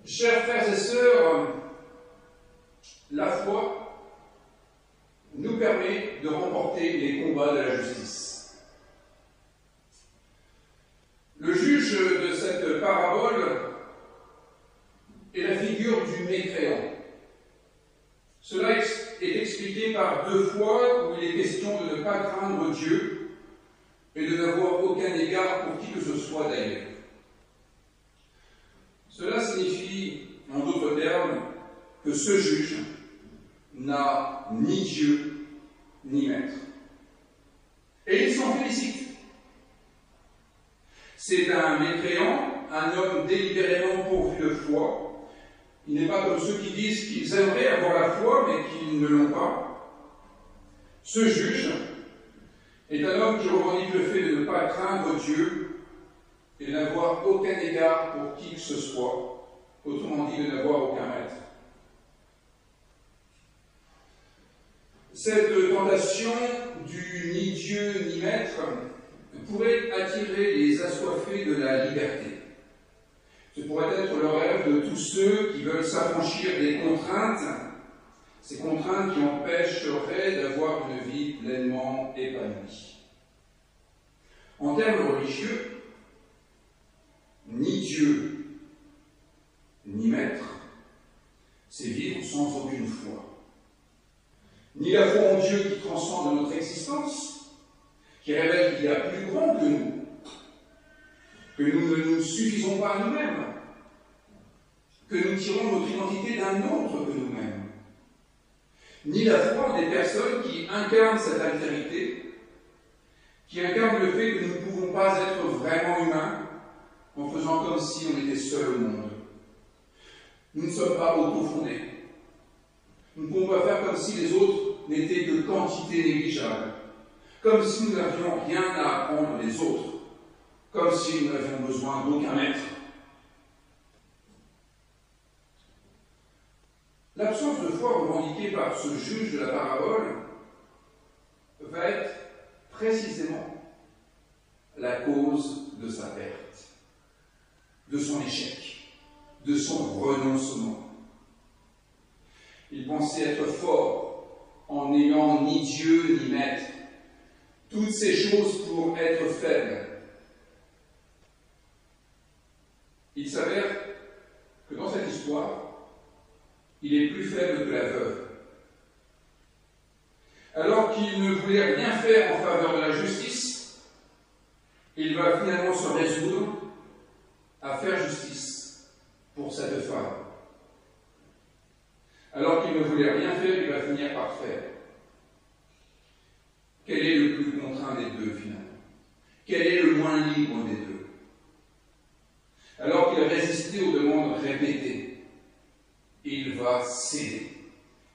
Chers frères et sœurs, la foi nous permet de remporter les combats de la justice. Le juge de cette parabole est la figure du mécréant. Cela est expliqué par 2 fois où il est question de ne pas craindre Dieu et de n'avoir aucun égard pour qui que ce soit d'ailleurs. Cela signifie, en d'autres termes, que ce juge n'a ni Dieu ni maître. Et il s'en félicite. C'est un mécréant, un homme délibérément pourvu de foi. Il n'est pas comme ceux qui disent qu'ils aimeraient avoir la foi, mais qu'ils ne l'ont pas. Ce juge est un homme qui revendique le fait de ne pas craindre Dieu et de n'avoir aucun égard pour qui que ce soit, autrement dit de n'avoir aucun maître. Cette tentation du ni Dieu ni maître pourrait attirer les assoiffés de la liberté. Ce pourrait être le rêve de tous ceux qui veulent s'affranchir des contraintes, ces contraintes qui empêcheraient d'avoir une vie pleinement épanouie. En termes religieux, ni Dieu, ni maître, c'est vivre sans aucune foi. Ni la foi en Dieu qui transcende notre existence, qui révèle qu'il y a plus grand que nous ne nous suffisons pas à nous-mêmes, que nous tirons notre identité d'un autre que nous-mêmes. Ni la foi des personnes qui incarnent cette altérité, qui incarnent le fait que nous ne pouvons pas être vraiment humains, en faisant comme si on était seul au monde. Nous ne sommes pas auto-fondés. Nous ne pouvons pas faire comme si les autres n'étaient que quantité négligeable, comme si nous n'avions rien à apprendre des autres, comme si nous n'avions besoin d'aucun maître. L'absence de foi revendiquée par ce juge de la parabole va être précisément la cause de sa perte, de son échec, de son renoncement. Il pensait être fort en n'ayant ni Dieu ni maître, toutes ces choses pour être faible. Il s'avère que dans cette histoire, il est plus faible que la veuve. Alors qu'il ne voulait rien faire en faveur de la justice, il va finalement se résoudre à faire justice pour cette femme. Alors qu'il ne voulait rien faire, il va finir par faire. Quel est le plus contraint des deux, finalement? Quel est le moins libre des deux? Alors qu'il résistait aux demandes répétées, il va céder,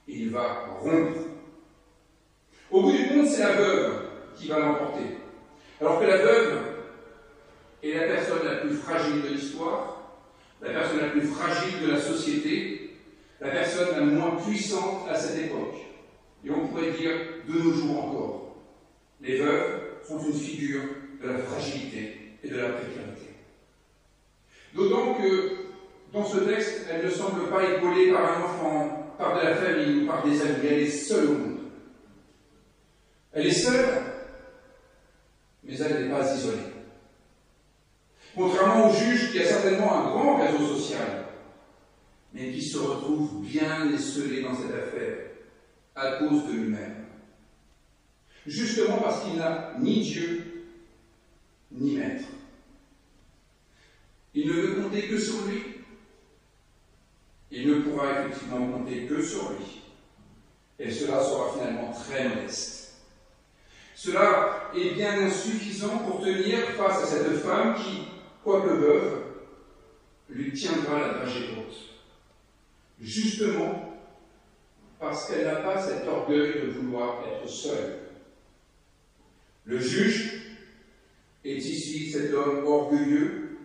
il va rompre. Au bout du compte, c'est la veuve qui va l'emporter. Alors que la veuve est la personne la plus fragile de l'histoire, la personne la plus fragile de la société, la personne la moins puissante à cette époque. Et on pourrait dire de nos jours encore. Les veuves sont une figure de la fragilité et de la précarité. D'autant que dans ce texte, elle ne semble pas épaulée par un enfant, par de la famille ou par des amis. Elle est seule au monde. Elle est seule, mais elle n'est pas isolée. Contrairement au juge qui a certainement un grand réseau social, mais qui se retrouve bien esselé dans cette affaire à cause de lui-même. Justement parce qu'il n'a ni Dieu, ni maître. Il ne veut compter que sur lui. Il ne pourra effectivement compter que sur lui. Et cela sera finalement très modeste. Cela est bien insuffisant pour tenir face à cette femme qui, quoique veuve, lui tiendra la dragée haute. Justement parce qu'elle n'a pas cet orgueil de vouloir être seule. Le juge est ici cet homme orgueilleux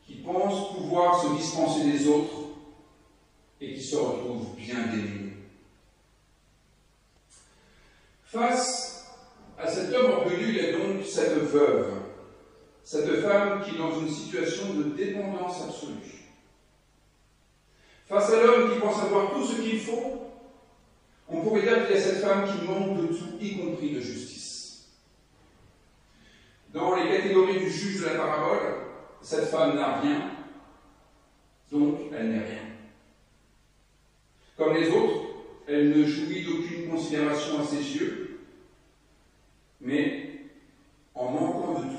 qui pense pouvoir se dispenser des autres et qui se retrouve bien démuni. Face à cet homme orgueilleux, il y a donc cette veuve, cette femme qui est dans une situation de dépendance absolue. Face à l'homme qui pense avoir tout ce qu'il faut, on pourrait dire qu'il y a cette femme qui manque de tout, y compris de justice. Dans les catégories du juge de la parabole, cette femme n'a rien, donc elle n'est rien. Comme les autres, elle ne jouit d'aucune considération à ses yeux, mais en manquant de tout,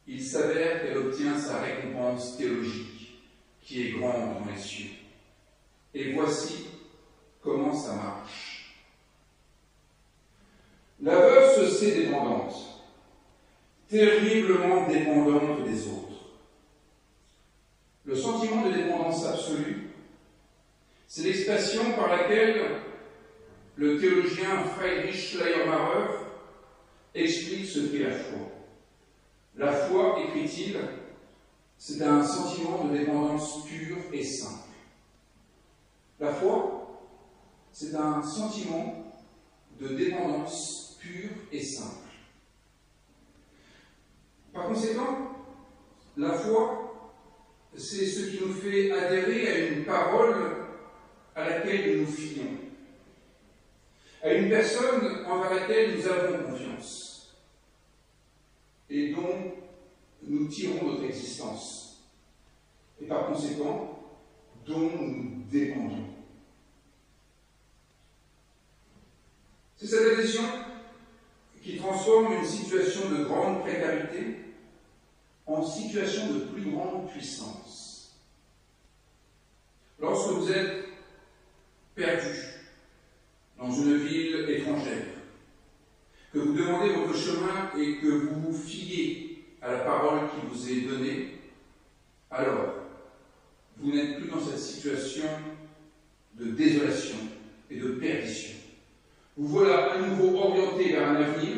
il s'avère qu'elle obtient sa récompense théologique, qui est grande dans les cieux. Et voici comment ça marche. La veuve se sait dépendante, terriblement dépendante des autres. Le sentiment de dépendance absolue, c'est l'expression par laquelle le théologien Friedrich Schleiermacher explique ce qu'est la foi. La foi, écrit-il, c'est un sentiment de dépendance pure et simple. La foi, c'est un sentiment de dépendance pure et simple. Par conséquent, la foi, c'est ce qui nous fait adhérer à une parole à laquelle nous nous fions, à une personne envers laquelle nous avons confiance et dont nous tirons notre existence, et par conséquent, dont nous dépendons. C'est cette adhésion qui transforme une situation de grande précarité en situation de plus grande puissance. Lorsque vous êtes perdu dans une ville étrangère, que vous demandez votre chemin et que vous vous fiez à la parole qui vous est donnée, alors vous n'êtes plus dans cette situation de désolation et de perdition. Vous voilà à nouveau orienté vers un avenir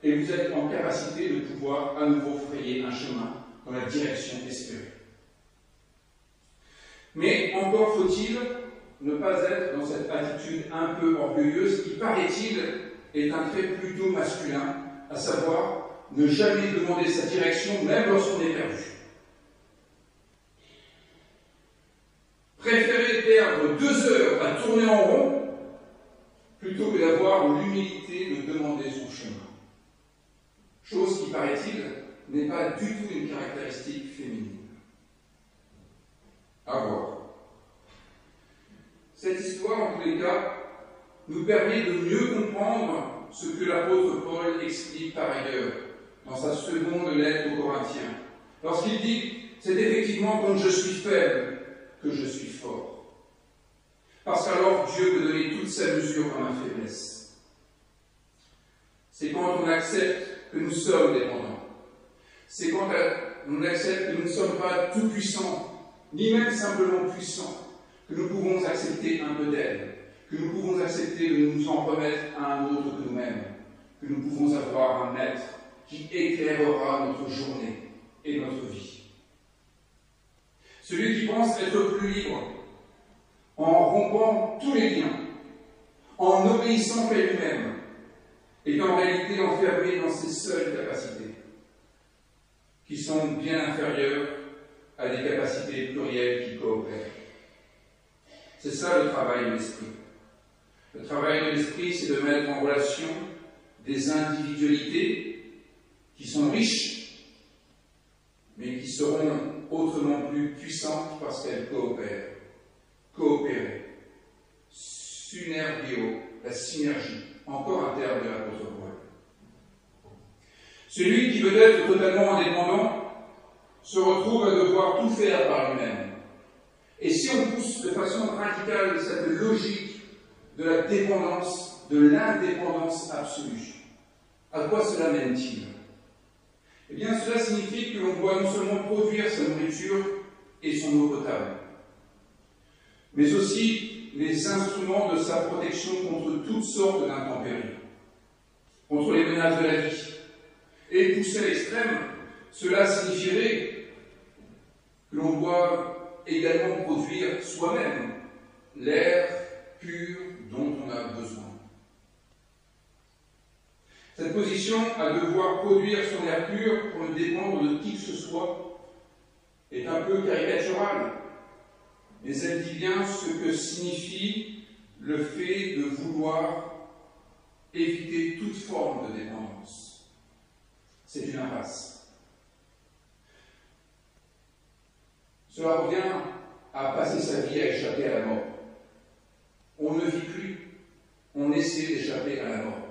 et vous êtes en capacité de pouvoir à nouveau frayer un chemin dans la direction espérée. Mais encore faut-il ne pas être dans cette attitude un peu orgueilleuse qui, paraît-il, est un trait plutôt masculin, à savoir ne jamais demander sa direction même lorsqu'on est perdu. Préférer perdre 2 heures à tourner en rond plutôt que d'avoir l'humilité de demander son chemin. Chose qui, paraît-il, n'est pas du tout une caractéristique féminine. À voir. Cette histoire, en tous les cas, nous permet de mieux comprendre ce que l'apôtre Paul explique par ailleurs dans sa seconde lettre aux Corinthiens, lorsqu'il dit « C'est effectivement quand je suis faible que je suis fort. Parce qu'alors Dieu peut donner toute sa mesure à ma faiblesse. » C'est quand on accepte que nous sommes dépendants. C'est quand on accepte que nous ne sommes pas tout puissants, ni même simplement puissants, que nous pouvons accepter un peu d'aide, que nous pouvons accepter de nous en remettre à un autre que nous-mêmes, que nous pouvons avoir un maître qui éclairera notre journée et notre vie. Celui qui pense être plus libre, en rompant tous les liens, en obéissant qu'à lui-même, est en réalité enfermé dans ses seules capacités, qui sont bien inférieures à des capacités plurielles qui coopèrent. C'est ça le travail de l'esprit. Le travail de l'esprit, c'est de mettre en relation des individualités qui sont riches, mais qui seront autrement plus puissantes parce qu'elles coopèrent. Coopérer. Synergio, la synergie. Encore un terme de l'apôtre Paul. Celui qui veut être totalement indépendant se retrouve à devoir tout faire par lui-même. Et si on pousse de façon radicale cette logique de la dépendance, de l'indépendance absolue, à quoi cela mène-t-il? Eh bien, cela signifie que l'on doit non seulement produire sa nourriture et son eau potable, mais aussi les instruments de sa protection contre toutes sortes d'intempéries, contre les menaces de la vie. Et poussé à l'extrême, cela signifierait que l'on doit également produire soi-même l'air pur dont on a besoin. Cette position à devoir produire son air pur pour ne dépendre de qui que ce soit est un peu caricaturale, mais elle dit bien ce que signifie le fait de vouloir éviter toute forme de dépendance. C'est une impasse. Cela revient à passer sa vie à échapper à la mort. On ne vit plus, on essaie d'échapper à la mort.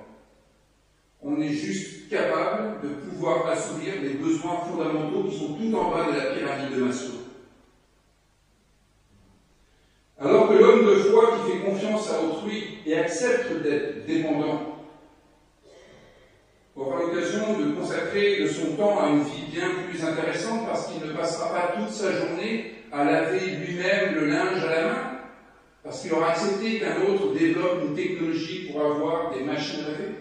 On est juste capable de pouvoir assouvir les besoins fondamentaux qui sont tout en bas de la pyramide de Maslow. Alors que l'homme de foi qui fait confiance à autrui et accepte d'être dépendant aura l'occasion de consacrer de son temps à une vie bien plus intéressante parce qu'il ne passera pas toute sa journée à laver lui-même le linge à la main, parce qu'il aura accepté qu'un autre développe une technologie pour avoir des machines à laver.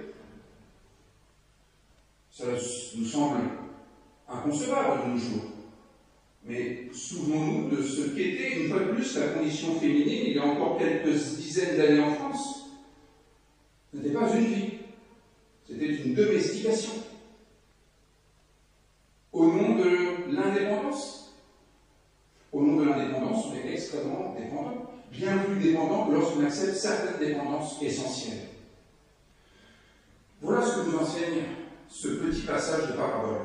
Ça nous semble inconcevable de nos jours. Mais souvenons-nous de ce qu'était, une fois de plus, la condition féminine il y a encore quelques dizaines d'années en France. Ce n'était pas une vie, c'était une domestication. Au nom de l'indépendance. Au nom de l'indépendance, on est extrêmement dépendant. Bien plus dépendant que lorsqu'on accepte certaines dépendances essentielles. Voilà ce que nous enseigne ce petit passage de parabole.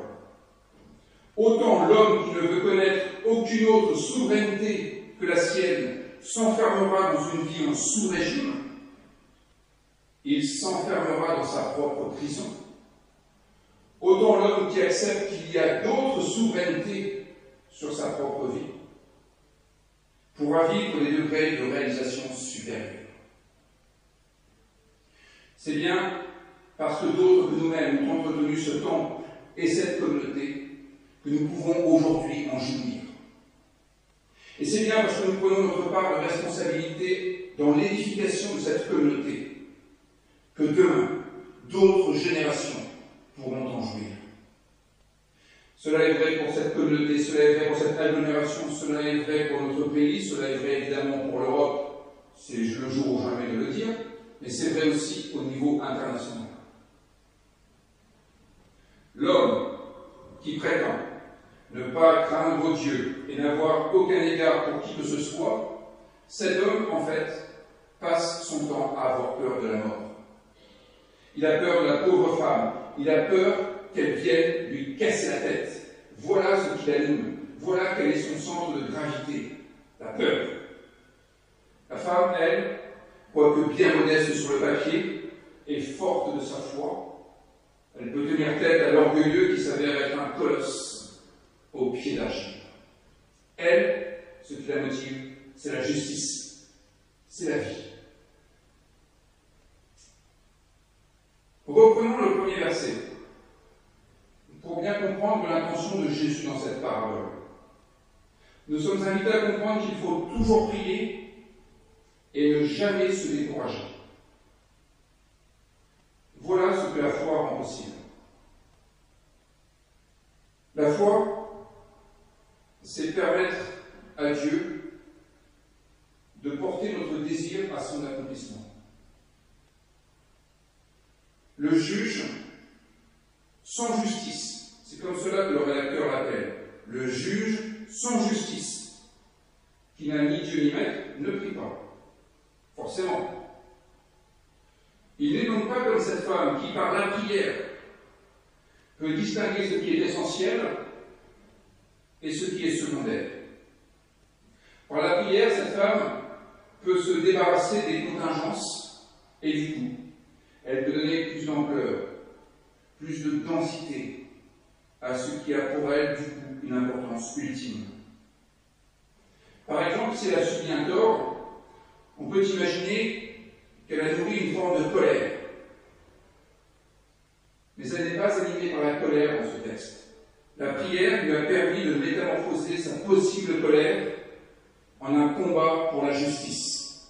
Autant l'homme qui ne veut connaître aucune autre souveraineté que la sienne s'enfermera dans une vie en sous-régime, il s'enfermera dans sa propre prison. Autant l'homme qui accepte qu'il y a d'autres souverainetés sur sa propre vie pourra vivre des degrés de réalisation supérieurs. C'est bien parce que d'autres que nous-mêmes ont entretenu ce temple et cette communauté que nous pouvons aujourd'hui en jouir. Et c'est bien parce que nous prenons notre part de responsabilité dans l'édification de cette communauté que demain, d'autres générations pourront en jouir. Cela est vrai pour cette communauté, cela est vrai pour cette agglomération, cela est vrai pour notre pays, cela est vrai évidemment pour l'Europe, c'est le jour ou jamais de le dire, mais c'est vrai aussi au niveau international. L'homme qui prétend ne pas craindre Dieu et n'avoir aucun égard pour qui que ce soit, cet homme, en fait, passe son temps à avoir peur de la mort. Il a peur de la pauvre femme, il a peur qu'elle vienne lui casser la tête. Voilà ce qui l'anime, voilà quel est son centre de gravité, la peur. La femme, elle, quoique bien modeste sur le papier, est forte de sa foi. Elle peut tenir tête à l'orgueilleux qui s'avère être un colosse au pied d'argile. Elle, ce qui la motive, c'est la justice, c'est la vie. Reprenons le premier verset, pour bien comprendre l'intention de Jésus dans cette parabole. Nous sommes invités à comprendre qu'il faut toujours prier et ne jamais se décourager. Voilà ce que la foi rend possible. La foi, c'est permettre à Dieu de porter notre désir à son accomplissement. Le juge sans justice, c'est comme cela que le rédacteur l'appelle, le juge sans justice, qui n'a ni Dieu ni maître, ne prie pas. Forcément. Il n'est donc pas comme cette femme qui, par la prière, peut distinguer ce qui est essentiel et ce qui est secondaire. Par la prière, cette femme peut se débarrasser des contingences et du coup, elle peut donner plus d'ampleur, plus de densité à ce qui a pour elle, du coup, une importance ultime. Par exemple, si elle a subi un tort, on peut imaginer qu'elle a nourri une forme de colère. Mais elle n'est pas animée par la colère dans ce texte. La prière lui a permis de métamorphoser sa possible colère en un combat pour la justice.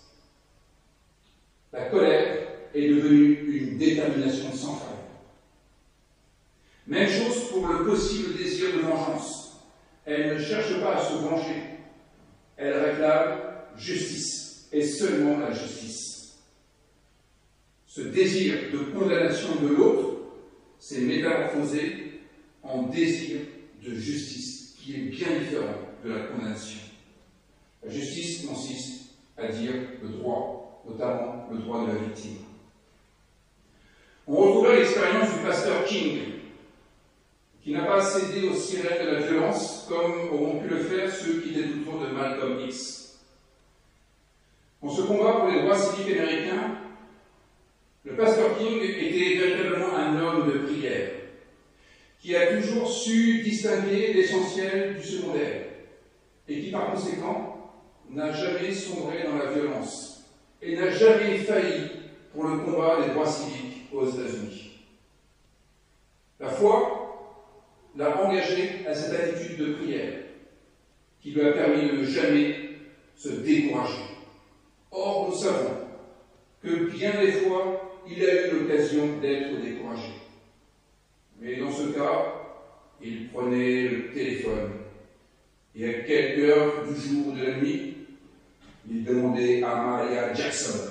La colère est devenue une détermination sans faille. Même chose pour le possible désir de vengeance. Elle ne cherche pas à se venger. Elle réclame justice, et seulement la justice. Ce désir de condamnation de l'autre s'est métamorphosé en désir de justice, qui est bien différent de la condamnation. La justice, dans à dire le droit, notamment le droit de la victime. On retrouve là l'expérience du pasteur King, qui n'a pas cédé aux sirènes de la violence, comme auront pu le faire ceux qui étaient autour de Malcolm X. Dans ce combat pour les droits civiques américains, le pasteur King était véritablement un homme de prière, qui a toujours su distinguer l'essentiel du secondaire, et qui par conséquent n'a jamais sombré dans la violence, et n'a jamais failli pour le combat des droits civiques aux États-Unis. La foi l'a engagé à cette attitude de prière, qui lui a permis de ne jamais se décourager. Or, nous savons que bien des fois, il a eu l'occasion d'être découragé. Mais dans ce cas, il prenait le téléphone et à quelques heures du jour ou de la nuit, il demandait à Maria Jackson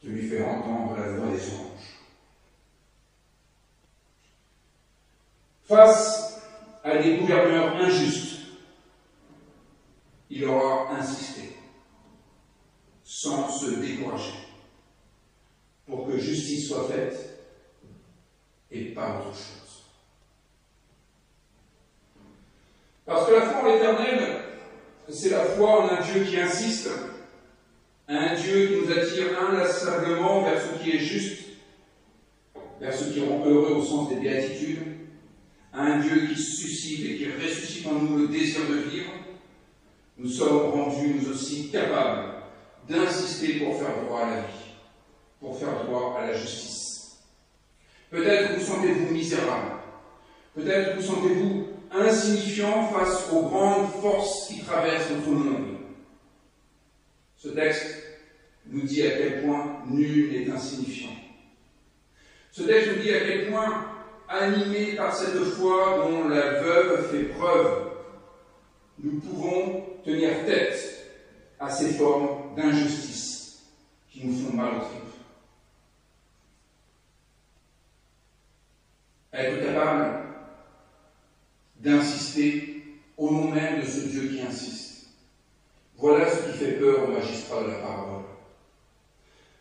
de lui faire entendre la voix des anges. Face à des gouverneurs injustes, il aura insisté, sans se décourager, pour que justice soit faite et pas autre chose. Parce que la foi en l'Éternel, c'est la foi en un Dieu qui insiste, un Dieu qui nous attire inlassablement vers ce qui est juste, vers ce qui rend heureux au sens des béatitudes, un Dieu qui suscite et qui ressuscite en nous le désir de vivre. Nous sommes rendus, nous aussi, capables d'insister pour faire droit à la vie, pour faire droit à la justice. Peut-être vous sentez-vous misérable, peut-être vous sentez-vous insignifiant face aux grandes forces qui traversent notre monde. Ce texte nous dit à quel point nul n'est insignifiant. Ce texte nous dit à quel point, animés par cette foi dont la veuve fait preuve, nous pouvons tenir tête à ces formes d'injustice qui nous font mal aux tripes. Être capable d'insister au nom même de ce Dieu qui insiste. Voilà ce qui fait peur au magistrat de la parabole.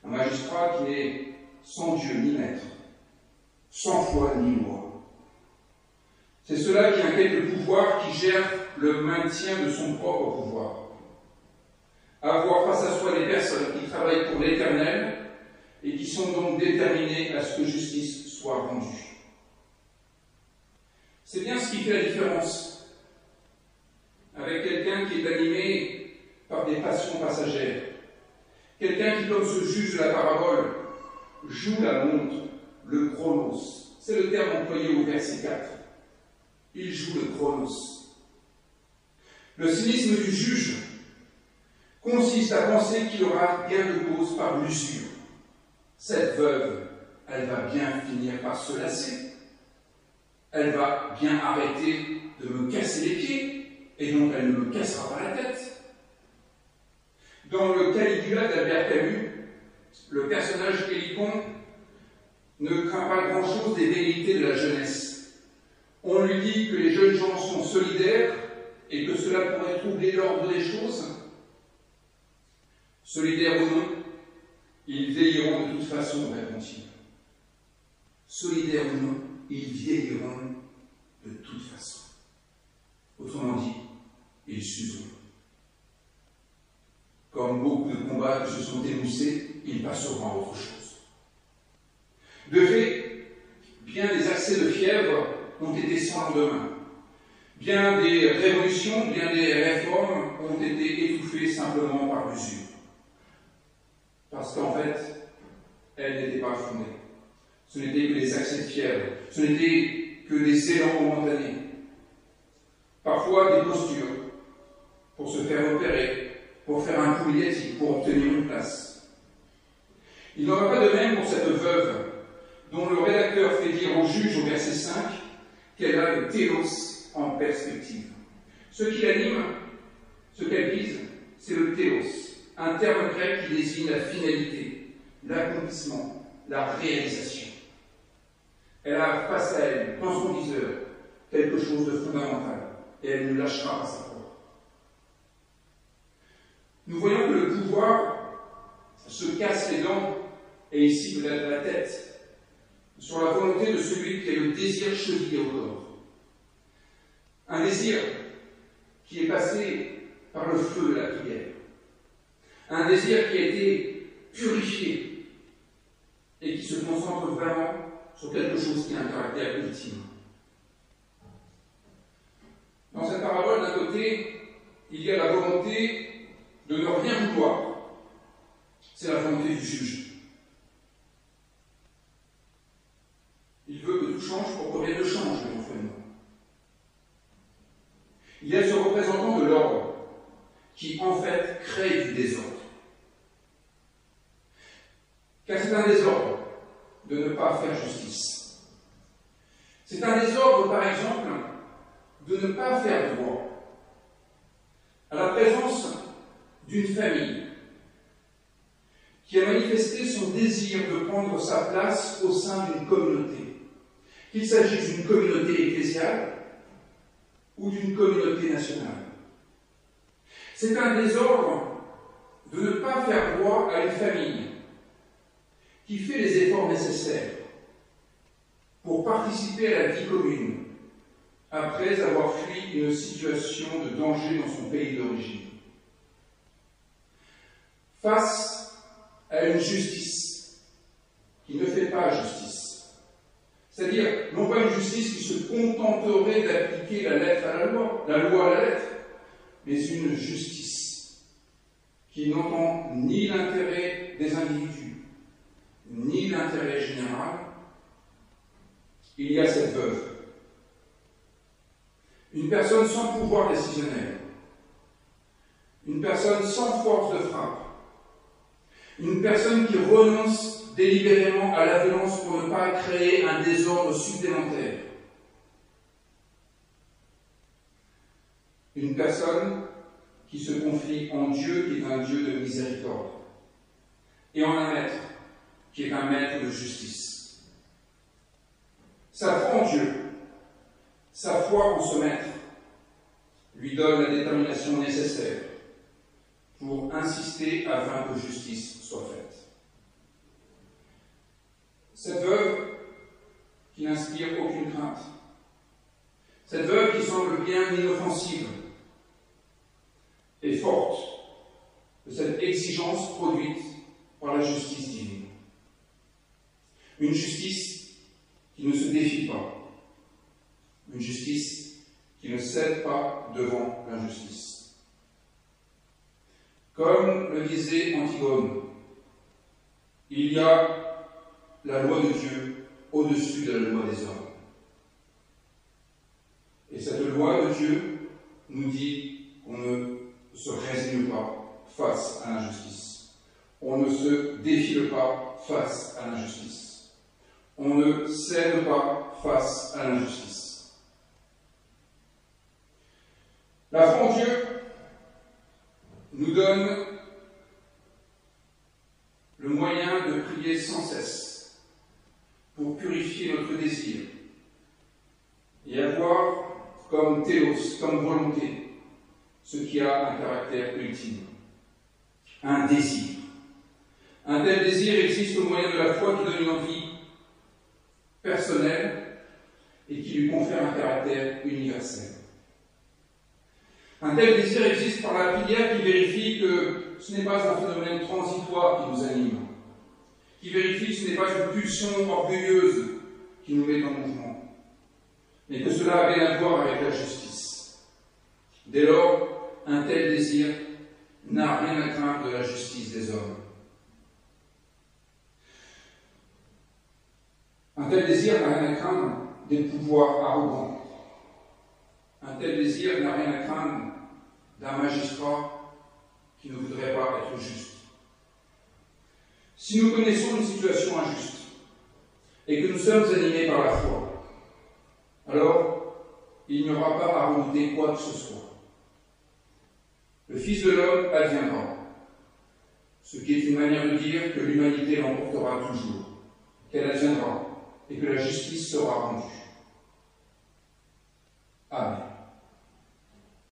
Un magistrat qui n'est sans Dieu ni maître, sans foi ni loi. C'est cela qui inquiète le pouvoir, qui gère le maintien de son propre pouvoir. Avoir face à soi des personnes qui travaillent pour l'Éternel et qui sont donc déterminées à ce que justice soit rendue. C'est bien ce qui fait la différence avec quelqu'un qui est animé par des passions passagères. Quelqu'un qui, comme ce juge de la parabole, joue la montre, le chronos. C'est le terme employé au verset 4. Il joue le chronos. Le cynisme du juge consiste à penser qu'il aura gain de cause par l'usure. Cette veuve, elle va bien finir par se lasser. Elle va bien arrêter de me casser les pieds, et donc elle ne me cassera pas la tête. Dans le Caligula d'Albert Camus, le personnage Hélicon ne craint pas grand-chose des velléités de la jeunesse. On lui dit que les jeunes gens sont solidaires et que cela pourrait troubler l'ordre des choses. Solidaires ou non, ils vieilliront de toute façon, répond-il. Solidaires ou non, ils vieilliront de toute façon. Autrement dit, ils s'useront. Comme beaucoup de combats qui se sont émoussés, ils passeront à autre chose. De fait, bien des accès de fièvre ont été sans lendemain. Bien des révolutions, bien des réformes ont été étouffées simplement par l'usure. Parce qu'en fait, elles n'étaient pas fondées. Ce n'étaient que des accès de fièvre, ce n'étaient que des élans momentanés. Parfois des postures pour se faire opérer, pour faire un coup médiatique, pour obtenir une place. Il n'en va pas de même pour cette veuve, dont le rédacteur fait dire au juge au verset 5 qu'elle a le télos en perspective. Ce qui l'anime, ce qu'elle vise, c'est le télos, un terme grec qui désigne la finalité, l'accomplissement, la réalisation. Elle a face à elle, dans son viseur, quelque chose de fondamental, et elle ne lâchera pas sa foi. Nous voyons que le pouvoir se casse les dents, et ici peut-être la tête, sur la volonté de celui qui est le désir chevillé au corps. Un désir qui est passé par le feu de la prière. Un désir qui a été purifié et qui se concentre vraiment sur quelque chose qui a un caractère ultime. Dans cette parabole, d'un côté, il y a la volonté de ne rien vouloir. C'est la volonté du juge. Il veut que tout change pour que rien ne change, éventuellement. Il y a ce représentant de l'ordre qui, en fait, crée du désordre. Car c'est un désordre de ne pas faire justice. C'est un désordre, par exemple, de ne pas faire droit à la présence d'une famille qui a manifesté son désir de prendre sa place au sein d'une communauté, qu'il s'agisse d'une communauté ecclésiale ou d'une communauté nationale. C'est un désordre de ne pas faire droit à une famille qui fait les efforts nécessaires pour participer à la vie commune après avoir fui une situation de danger dans son pays d'origine. Face à une justice qui ne fait pas justice, c'est-à-dire non pas une justice qui se contenterait d'appliquer la lettre à la loi à la lettre, mais une justice qui n'entend ni l'intérêt des individus, ni l'intérêt général. Il y a cette veuve, une personne sans pouvoir décisionnel, une personne sans force de frappe, une personne qui renonce délibérément à la violence pour ne pas créer un désordre supplémentaire. Une personne qui se confie en Dieu, qui est un Dieu de miséricorde, et en un maître, qui est un maître de justice. Sa foi en Dieu, sa foi en ce maître, lui donne la détermination nécessaire pour insister afin que justice soit faite. Cette veuve qui n'inspire aucune crainte, cette veuve qui semble bien inoffensive, est forte de cette exigence produite par la justice divine. Une justice qui ne se défie pas, une justice qui ne cède pas devant l'injustice. Comme le disait Antigone, il y a la loi de Dieu au-dessus de la loi des hommes. Et cette loi de Dieu nous dit qu'on ne se résigne pas face à l'injustice. On ne se défile pas face à l'injustice. On ne cède pas face à l'injustice. La foi en Dieu nous donne le moyen de prier sans cesse pour purifier notre désir et avoir comme théos, comme volonté, ce qui a un caractère ultime, un désir. Un tel désir existe au moyen de la foi qui donne une envie personnelle et qui lui confère un caractère universel. Un tel désir existe par la prière qui vérifie que ce n'est pas un phénomène transitoire qui nous anime, qui vérifie que ce n'est pas une pulsion orgueilleuse qui nous met en mouvement, mais que cela a bien à voir avec la justice. Dès lors, un tel désir n'a rien à craindre de la justice des hommes. Un tel désir n'a rien à craindre des pouvoirs arrogants. Un tel désir n'a rien à craindre d'un magistrat qui ne voudrait pas être juste. Si nous connaissons une situation injuste et que nous sommes animés par la foi, alors il n'y aura pas à redouter quoi que ce soit. Le Fils de l'homme adviendra, ce qui est une manière de dire que l'humanité l'emportera toujours, qu'elle adviendra et que la justice sera rendue. Amen.